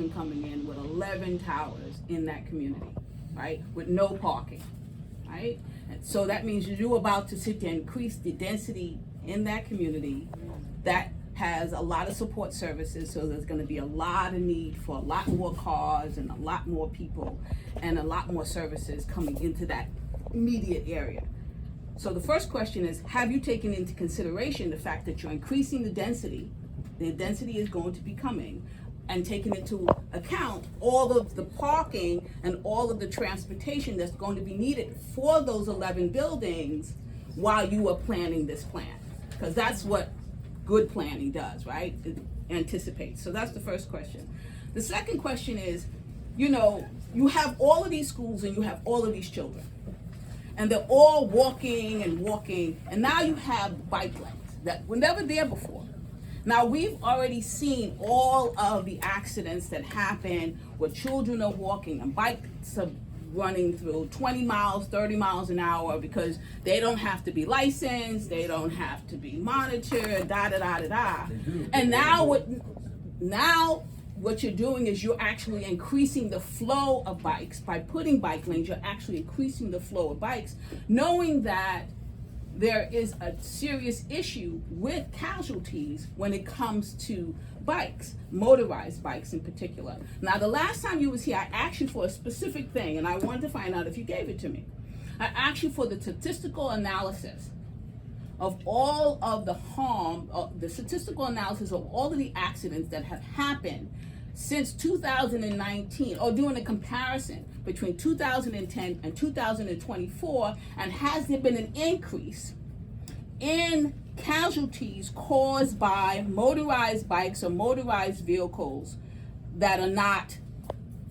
Brooklyn coming in with 11 towers in that community, right? With no parking, right? And so that means you're about to sit there and increase the density in that community that has a lot of support services, so there's gonna be a lot of need for a lot more cars and a lot more people and a lot more services coming into that immediate area. So the first question is, have you taken into consideration the fact that you're increasing the density is going to be coming, and taking into account all of the parking and all of the transportation that's going to be needed for those 11 buildings while you are planning this plan? Because that's what good planning does, right? It anticipates. So that's the first question. The second question is, you have all of these schools and you have all of these children, and they're all walking, and now you have bike lanes that were never there before. Now, we've already seen all of the accidents that happen where children are walking and bikes are running through 20 miles, 30 miles an hour because they don't have to be licensed, they don't have to be monitored, da-da-da-da-da. And now what you're doing is you're actually increasing the flow of bikes. By putting bike lanes, you're actually increasing the flow of bikes, knowing that there is a serious issue with casualties when it comes to bikes, motorized bikes in particular. Now, the last time you was here, I asked you for a specific thing, and I wanted to find out if you gave it to me. I asked you for the statistical analysis of all of the harm, the statistical analysis of all of the accidents that have happened since 2019, or doing a comparison between 2010 and 2024, and has there been an increase in casualties caused by motorized bikes or motorized vehicles that are not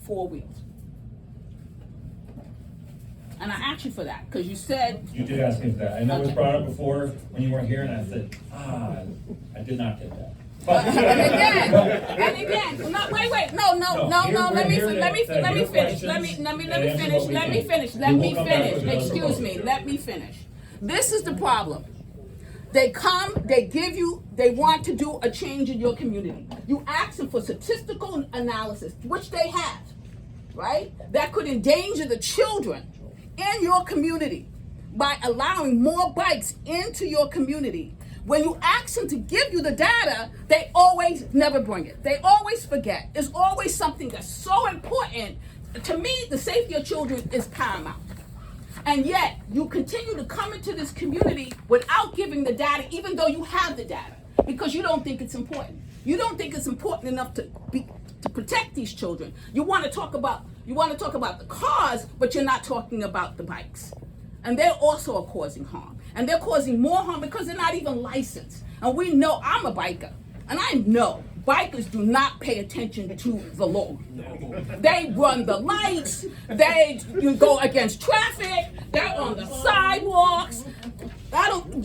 four wheels? And I asked you for that because you said you did ask me for that, and that was brought up before when you weren't here, and I said, I did not get that. and again, no, wait, no, let me finish. This is the problem. They come, they give you, they want to do a change in your community. You ask them for statistical analysis, which they have, right? That could endanger the children in your community by allowing more bikes into your community. When you ask them to give you the data, they always never bring it. They always forget. It's always something that's so important. To me, the safety of children is paramount. And yet, you continue to come into this community without giving the data, even though you have the data, because you don't think it's important. You don't think it's important enough to protect these children. You want to talk about the cars, but you're not talking about the bikes. And they're also causing harm. And they're causing more harm because they're not even licensed. And we know, I'm a biker, and I know bikers do not pay attention to the law. They run the lights, you go against traffic, they're on the sidewalks.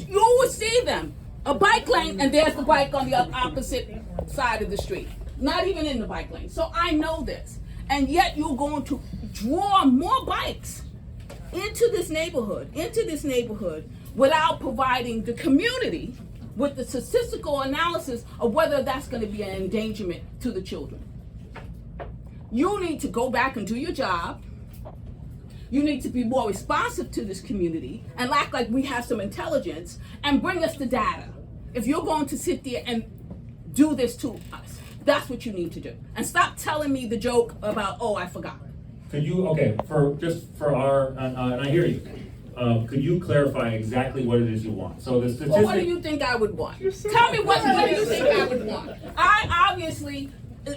You will see them. A bike lane, and there's the bike on the opposite side of the street. Not even in the bike lane. So I know this. And yet you're going to draw more bikes into this neighborhood without providing the community with the statistical analysis of whether that's going to be an endangerment to the children. You need to go back and do your job. You need to be more responsive to this community and act like we have some intelligence and bring us the data. If you're going to sit there and do this to us, that's what you need to do. And stop telling me the joke about, I forgot. Could you, for our, and I hear you, could you clarify exactly what it is you want? So the statistic. Well, what do you think I would want? Tell me what do you think I would want? I obviously,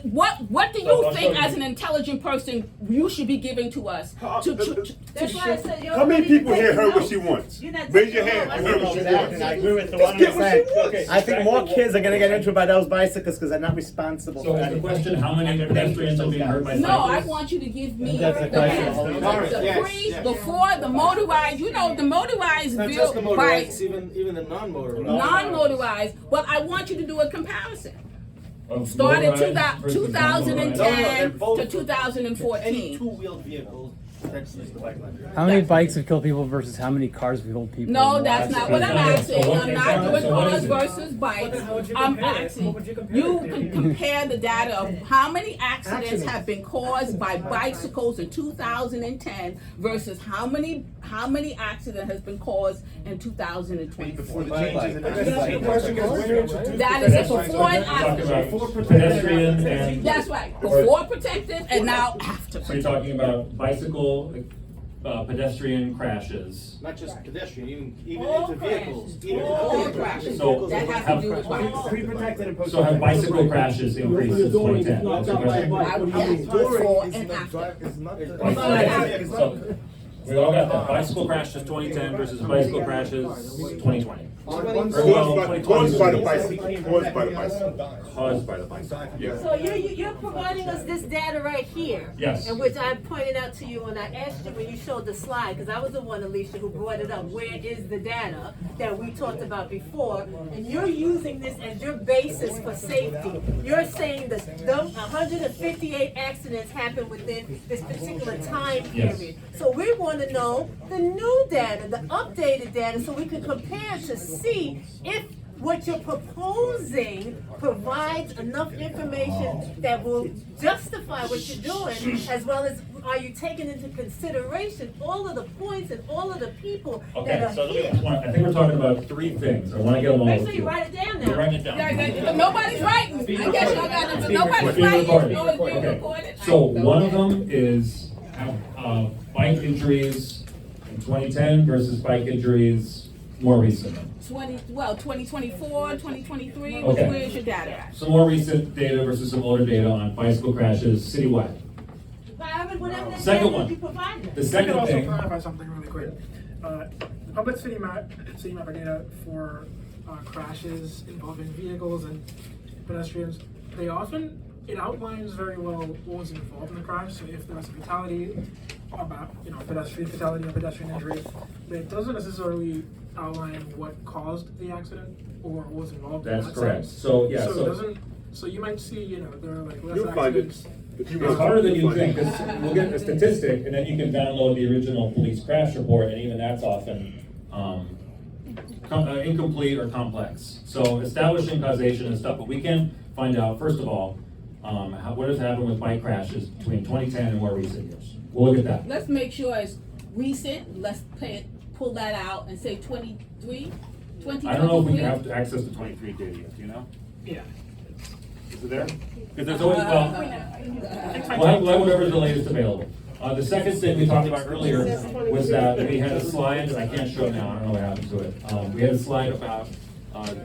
what do you think as an intelligent person you should be giving to us? That's why I said how many people here heard what she wants? Raise your hand if you heard what she wants. I agree with the one saying. I think more kids are going to get injured by those bicycles because they're not responsible. So is the question how many pedestrians are being hurt by cyclists? No, I want you to give me before the motorized. The motorized bikes, even the non-motorized. Non-motorized, but I want you to do a comparison. Started 2010 to 2014. Any two-wheeled vehicles How many bikes have killed people versus how many cars have killed people? No, in the that's last not what I'm year? asking. So what- I'm not doing so what cars is it? versus bikes. I'm asking, you can compare the data of how many accidents have been caused by bicycles in 2010 versus how many accident has been caused in 2024. That is a before and Talking after. about pedestrian and. That's right, before protective and now after So you're protective. talking about bicycle, pedestrian crashes. Not just pedestrian, even All into vehicles. All crashes, So that has to do with bikes. Pre-protected and post. So have bicycle crashes increased since 2010? That's the question. Yes, before and after. So, we all got that. Bicycle crashes 2010 versus bicycle crashes 2020. Caused by the bicycle. Caused by the bicycle. Caused by the bicycle. Yeah. So you're providing us this data right here. Yes. And which I pointed out to you when I asked you when you showed the slide, because I was the one, Alicia, who brought it up. Where is the data that we talked about before? And you're using this as your basis for safety. You're saying that those 158 accidents happened within this particular time Yes. period. So we want to know the new data, the updated data, so we can compare to see if what you're proposing provides enough information that will justify what you're doing, as well as are you taking into consideration all of the points and all of the people that Okay, are so here. I think we're talking about three things. I want to get them all. Make sure with you write it down We're now. writing it down. Nobody's writing. I guess y'all got it. Nobody's It's being writing. recorded. No, it's being Okay. recorded. So one of them is bike injuries in 2010 versus bike injuries more recently. 2024, 2023, Okay. where's your data at? Some more recent data versus some older data on bicycle crashes citywide. Whatever that Second data one. you provide. The I could second also thing, clarify something really quick. The public city mapper data for crashes involving vehicles and pedestrians, it outlines very well what was involved in the crash. So if there was a fatality, about pedestrian fatality or pedestrian injury, but it doesn't necessarily outline what caused the accident or what was involved in that's that correct. sense. So, yeah, So it so doesn't. So you might see, there are like less You'll find it. accidents. If you it's want harder to, than you you'll think, find it. because we'll get a statistic, and then you can download the original police crash report, and even that's often incomplete or complex. So establishing causation and stuff, but we can find out, first of all, what has happened with bike crashes between 2010 and more recent years. We'll look at that. Let's make sure it's recent. Let's pull that out and say 23, 2023. I don't know if we have access to 23 data yet, do you know? Yeah. Is it there? Because there's always, we'll have whatever's the latest available. The second thing we talked about earlier was that we had a slide, I can't show it now, I don't know what happened to it. We had a slide about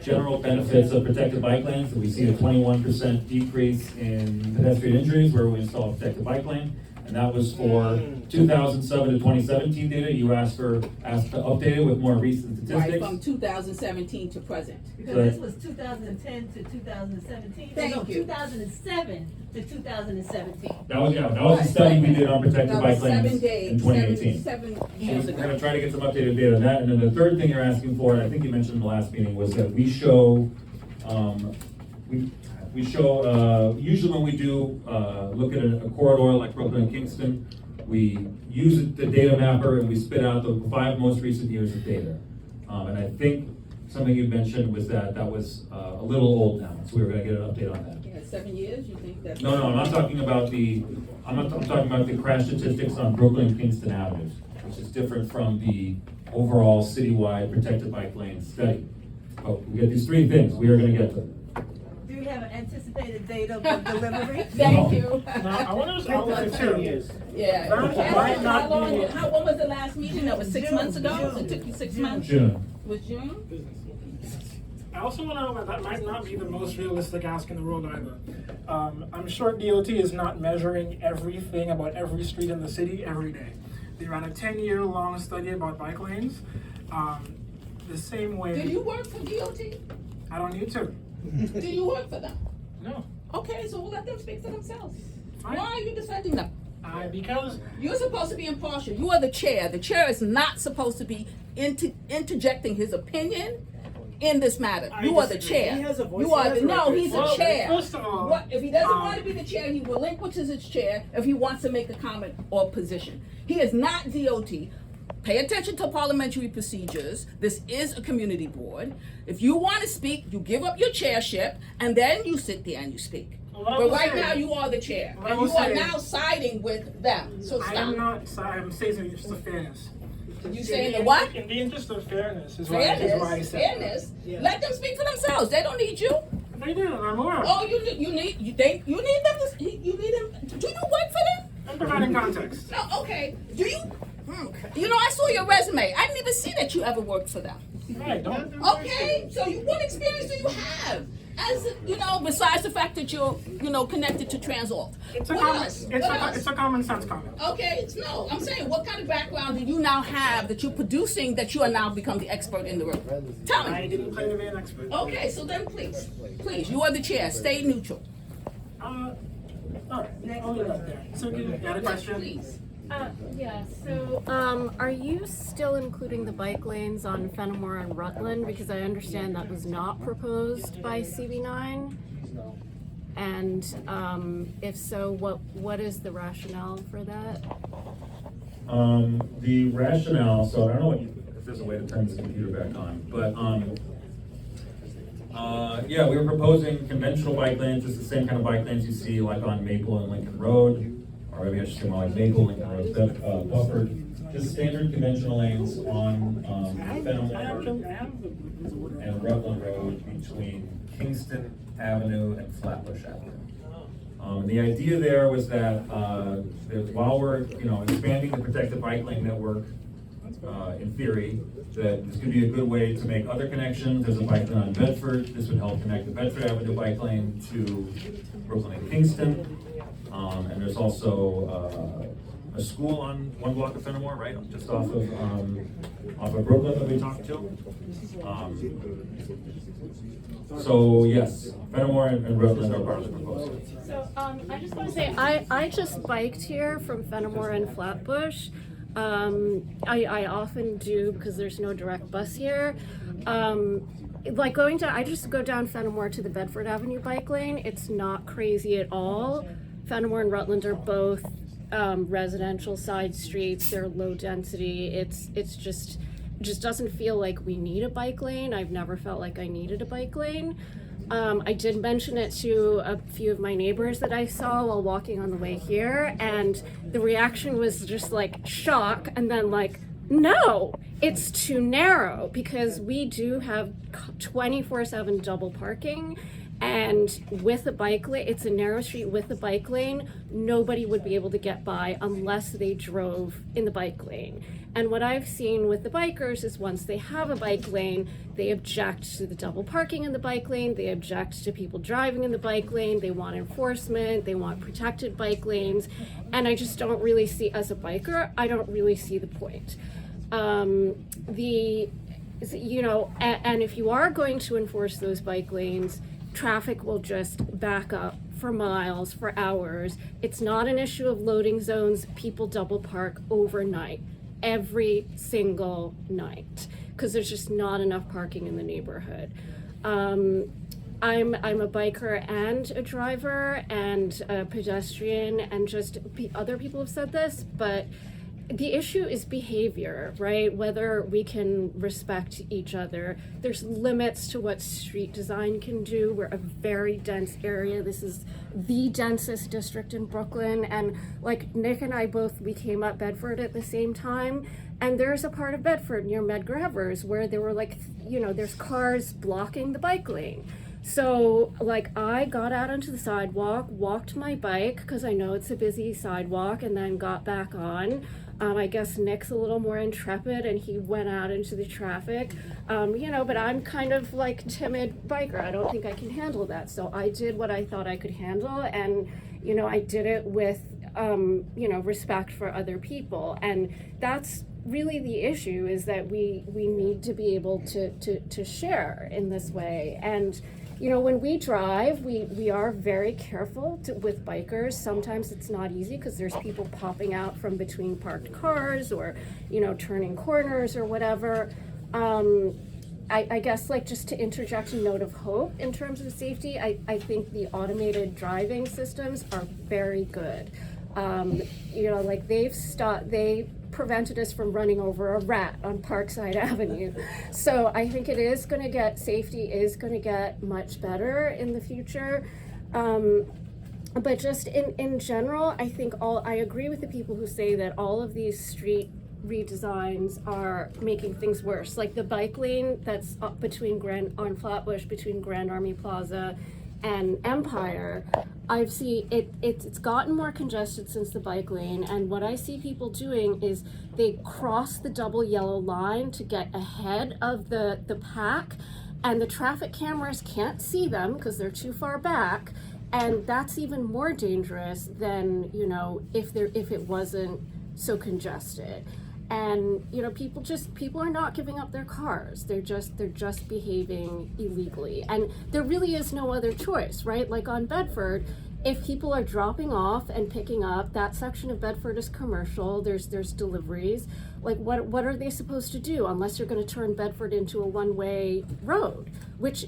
general benefits of protected bike lanes, and we see a 21% decrease in pedestrian injuries where we install a protected bike lane. And that was for 2007 to 2017 data. You asked to update it with more recent Right, statistics. from 2017 to present. Because this was 2010 to 2017. Thank No, you. 2007 to 2017. That was a study we did on protected That bike was lanes 7 days, in 2018. seven So years we're gonna ago. try to get some updated data on that, and then the third thing you're asking for, and I think you mentioned in the last meeting, was that we show, usually when we do, look at a corridor like Brooklyn and Kingston, we use the data mapper and we spit out the 5 most recent years of data. And I think something you mentioned was that was a little old now, so we were gonna get an update on that. Yeah, 7 years, you think that's? No, I'm not talking about I'm talking about the crash statistics on Brooklyn and Kingston Avenues, which is different from the overall citywide protected bike lane study. But we get these 3 things, we are gonna get to them. Do you have an anticipated date of delivery? Thank you. Now, I want to just outline too. Yeah. That might not How long, be- when was the last meeting? That was 6 months ago? It took you 6 months? June. Was June? I also want to know that might not be the most realistic ask in the world either. I'm sure DOT is not measuring everything about every street in the city every day. They ran a 10-year-long study about bike lanes. The same way. Do you work for DOT? I don't need to. Do you work for them? No. Okay, so we'll let them speak for themselves. Fine. Why are you defending them? Because You're supposed to be impartial. You are the chair. The chair is not supposed to be interjecting his opinion in this matter. You are the chair. He has a voice. You are He has the, no, rights. he's the Well, chair. first of all, What, if he doesn't want to be the chair, he relinquishes his chair if he wants to make a comment or position. He is not DOT. Pay attention to parliamentary procedures. This is a community board. If you want to speak, you give up your chairship, and then you sit there and you speak. What I But will right say- now, you are the chair, what I and will you are say- now siding with them. So I am stop. not sorry, I'm saying it's just fairness. You saying the what? In the interest of fairness is why I Fairness. said Fairness. Let them speak for themselves. They don't need you. that. They do, I'm aware. Oh, you need them. You need them. Do you work for them? I'm providing context. No. Okay. Do you? You know, I saw your resume. I didn't even see that you ever worked for them. Right, don't. Okay. So, what experience do you have? As you know, besides the fact that you're, connected to Transalt. It's a What common, else? it's What a, else? it's a common sense comment. Okay, no, I'm saying, what kind of background do you now have that you're producing that you are now become the expert in the room? Tell I me. didn't claim to be an expert. Okay, so then please, you are the chair. Stay neutral. All right, I'll leave that there. So, you had a question? Please. Yeah, so, are you still including the bike lanes on Fenimore and Rutland? Because I understand that was not proposed by CB9. And, if so, what is the rationale for that? The rationale, so I don't know if there's a way to turn this computer back on, but, yeah, we were proposing conventional bike lanes, just the same kind of bike lanes you see like on Maple and Lincoln Road, or maybe I should say more like Maple, Lincoln Road, buffered, just standard conventional lanes on, Fenimore and Rutland Road between Kingston Avenue and Flatbush Avenue. The idea there was that, while we're, expanding the protected bike lane network, in theory, that this could be a good way to make other connections. There's a bike lane on Bedford. This would help connect the Bedford Avenue bike lane to Brooklyn and Kingston. And there's also a school on one block of Fenimore, right, just off of Brooklyn that we talked to. So yes, Fenimore and Rutland are part of the proposal. So, I just want to say, I just biked here from Fenimore and Flatbush. I often do because there's no direct bus here. I just go down Fenimore to the Bedford Avenue bike lane. It's not crazy at all. Fenimore and Rutland are both residential side streets. They're low density. It just doesn't feel like we need a bike lane. I've never felt like I needed a bike lane. I did mention it to a few of my neighbors that I saw while walking on the way here, and the reaction was just like shock, and then like, no, it's too narrow, because we do have 24/7 double parking. And with a bike lane, it's a narrow street with a bike lane, nobody would be able to get by unless they drove in the bike lane. And what I've seen with the bikers is once they have a bike lane, they object to the double parking in the bike lane, they object to people driving in the bike lane, they want enforcement, they want protected bike lanes, and I just don't really see, as a biker, I don't really see the point. And if you are going to enforce those bike lanes, traffic will just back up for miles, for hours. It's not an issue of loading zones. People double park overnight, every single night, because there's just not enough parking in the neighborhood. I'm a biker and a driver and a pedestrian, and just other people have said this, but the issue is behavior, right? Whether we can respect each other. There's limits to what street design can do. We're a very dense area. This is the densest district in Brooklyn. And like Nick and I both, we came up Bedford at the same time. And there's a part of Bedford near Medgar where there were there's cars blocking the bike lane. So like I got out onto the sidewalk, walked my bike because I know it's a busy sidewalk, and then got back on. I guess Nick's a little more intrepid and he went out into the traffic, but I'm kind of like timid biker. I don't think I can handle that. So I did what I thought I could handle, and, I did it with, respect for other people. And that's really the issue, is that we need to be able to share in this way. And when we drive, we are very careful with bikers. Sometimes it's not easy because there's people popping out from between parked cars or, turning corners or whatever. I guess like just to interject a note of hope in terms of safety, I think the automated driving systems are very good. You know, like they prevented us from running over a rat on Parkside Avenue. So I think safety is gonna get much better in the future. But just in general, I think I agree with the people who say that all of these street redesigns are making things worse. Like the bike lane that's up on Flatbush between Grand Army Plaza and Empire, I've seen it's gotten more congested since the bike lane, and what I see people doing is they cross the double yellow line to get ahead of the pack, and the traffic cameras can't see them because they're too far back, and that's even more dangerous than, you know, if it wasn't so congested. And you know, people are not giving up their cars. They're just behaving illegally, and there really is no other choice, right? Like on Bedford, if people are dropping off and picking up, that section of Bedford is commercial. There's deliveries. Like what are they supposed to do unless you're going to turn Bedford into a one-way road? Which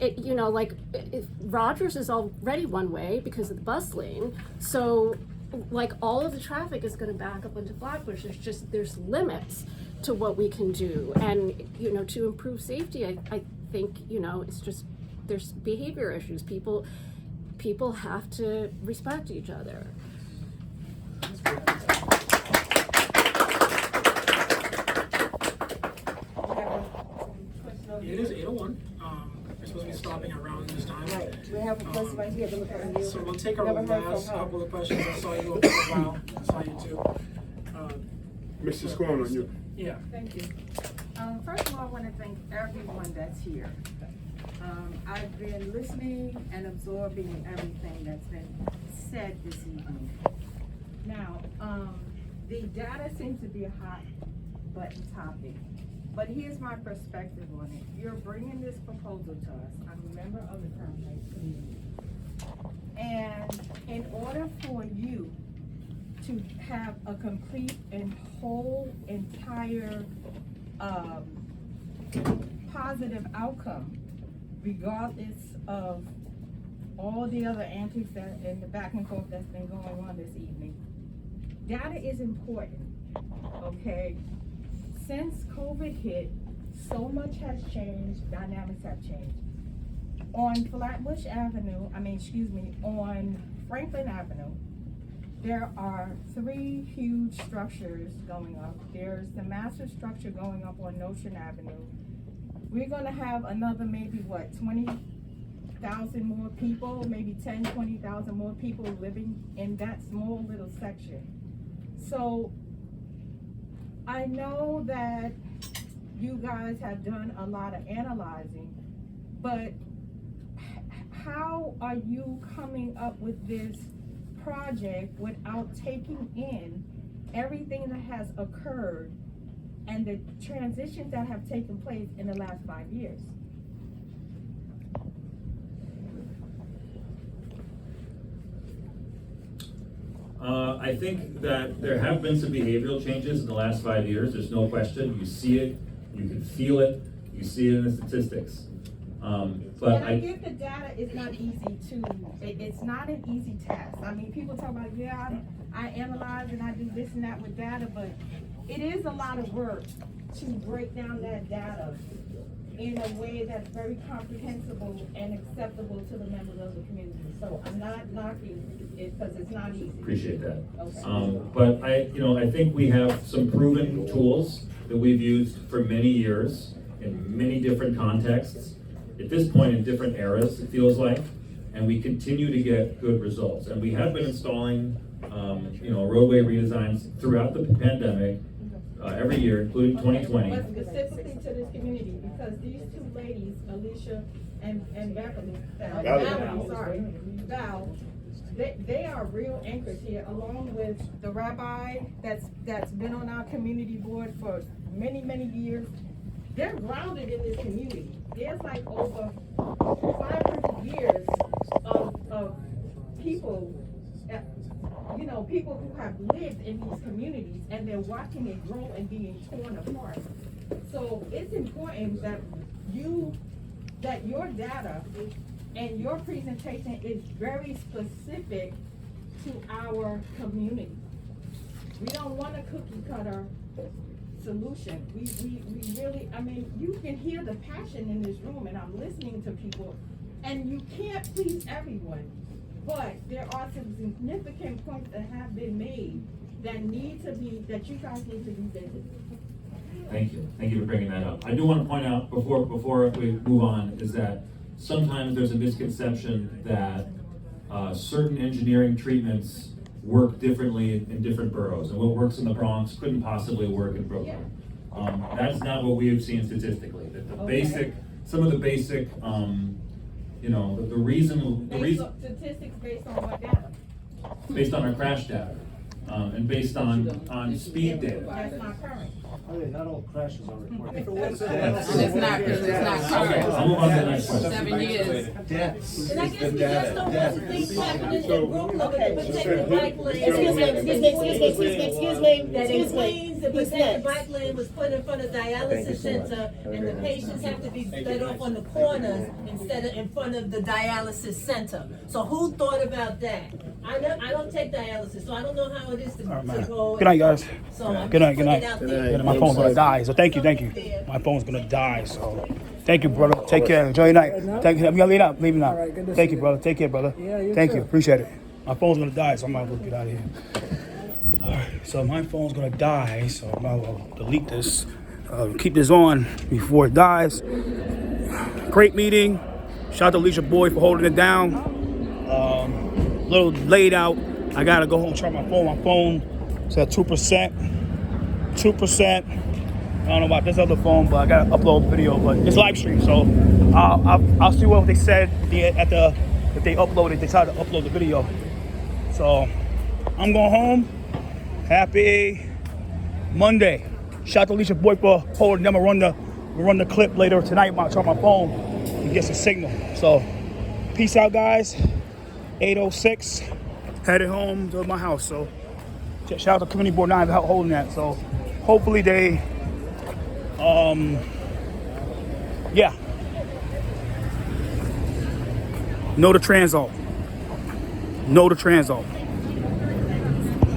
Rogers is already one way because of the bus lane. So like all of the traffic is going to back up into Flatbush. There's limits to what we can do, and you know, to improve safety, I think, you know, it's just there's behavior issues. People have to respect each other. It is 8:01. We're supposed to be stopping around this time. Right, we have a person right here to look at you. So we'll take our Never heard from last her. couple of questions. I saw you over for a while. I saw you too. Mrs. Corn on you. Yeah. Thank you. First of all, I want to thank everyone that's here. I've been listening and absorbing everything that's been said this evening. Now, the data seems to be a hot button topic, but here's my perspective on it. You're bringing this proposal to us. I'm a member of the Turnpike community. And in order for you to have a complete and whole, entire, positive outcome, regardless of all the other antics and the back and forth that's been going on this evening, data is important, okay? Since COVID hit, so much has changed, dynamics have changed. On Flatbush Avenue, on Franklin Avenue, there are 3 huge structures going up. There's the massive structure going up on Notion Avenue. We're gonna have another maybe 20,000 more people, maybe 20,000 more people living in that small little section. So I know that you guys have done a lot of analyzing, but how are you coming up with this project without taking in everything that has occurred and the transitions that have taken place in the last 5 years? I think that there have been some behavioral changes in the last 5 years. There's no question. You see it, you can feel it, you see it in the statistics. But I get the data is not easy it's not an easy task. I mean, people talk about, I analyze and I do this and that with data, but it is a lot of work to break down that data in a way that's very comprehensible and acceptable to the members of the community. So I'm not knocking it because it's not easy. Appreciate that. Okay. But I think we have some proven tools that we've used for many years in many different contexts. At this point in different eras, it feels like, and we continue to get good results. And we have been installing, roadway redesigns throughout the pandemic, every year, including 2020. But specifically to this community, because these 2 ladies, Alicia and Val, they are real anchors here, along with the rabbi that's been on our community board for many, many years. They're grounded in this community. There's like over 500 years of people you know, people who have lived in these communities and they're watching it grow and being torn apart. So it's important that your data and your presentation is very specific to our community. We don't want a cookie cutter solution. We really, I mean, you can hear the passion in this room, and I'm listening to people, and you can't please everyone. But there are some significant points that have been made that you guys need to revisit. Thank you. Thank you for bringing that up. I do want to point out before we move on is that sometimes there's a misconception that certain engineering treatments work differently in different boroughs, and what works in the Bronx couldn't possibly work in Brooklyn. That's not what we have seen statistically. Some of the basic, the reason. Statistics based on what data? Based on our crash data, and based on speed data. That's not current. Not all crashes are reported. It's not Okay, I'll move on to the next question. 7 years. Deaths. And I guess we just don't want things happening in Brooklyn with the protected bike lane. Excuse me. That in Queens, the protected bike lane was put in front of dialysis center, and the patients have to be let off on the corners instead of in front of the dialysis center. So who thought about that? I don't take dialysis, so I don't know how it is to go. Good night, guys. So I'm Good night, just good putting it night. out there. My phone's gonna die, so thank you. My phone's gonna die, so thank you, brother. Take care. Enjoy your night. Thank you. I'm gonna leave now. Thank you, brother. Take care, brother. Thank you. Appreciate it. My phone's gonna die, so I'm gonna get out of here. All right. So my phone's gonna die, so I'm gonna delete this. Keep this on before it dies. Great meeting. Shout out to Alicia Boyd for holding it down. A little laid out. I gotta go home and charge my phone. My phone is at 2%. 2%. I don't know about this other phone, but I gotta upload video. But it's live stream, so I'll see what they said if they uploaded. They tried to upload the video. So I'm going home. Happy Monday. Shout out to Alicia Boyd for holding them. We'll run the clip later tonight. I'll charge my phone and get some signal. So peace out, guys. 8:06. Headed home to my house. So shout out to Community Board 9 for holding that. So hopefully they, know the Transalp.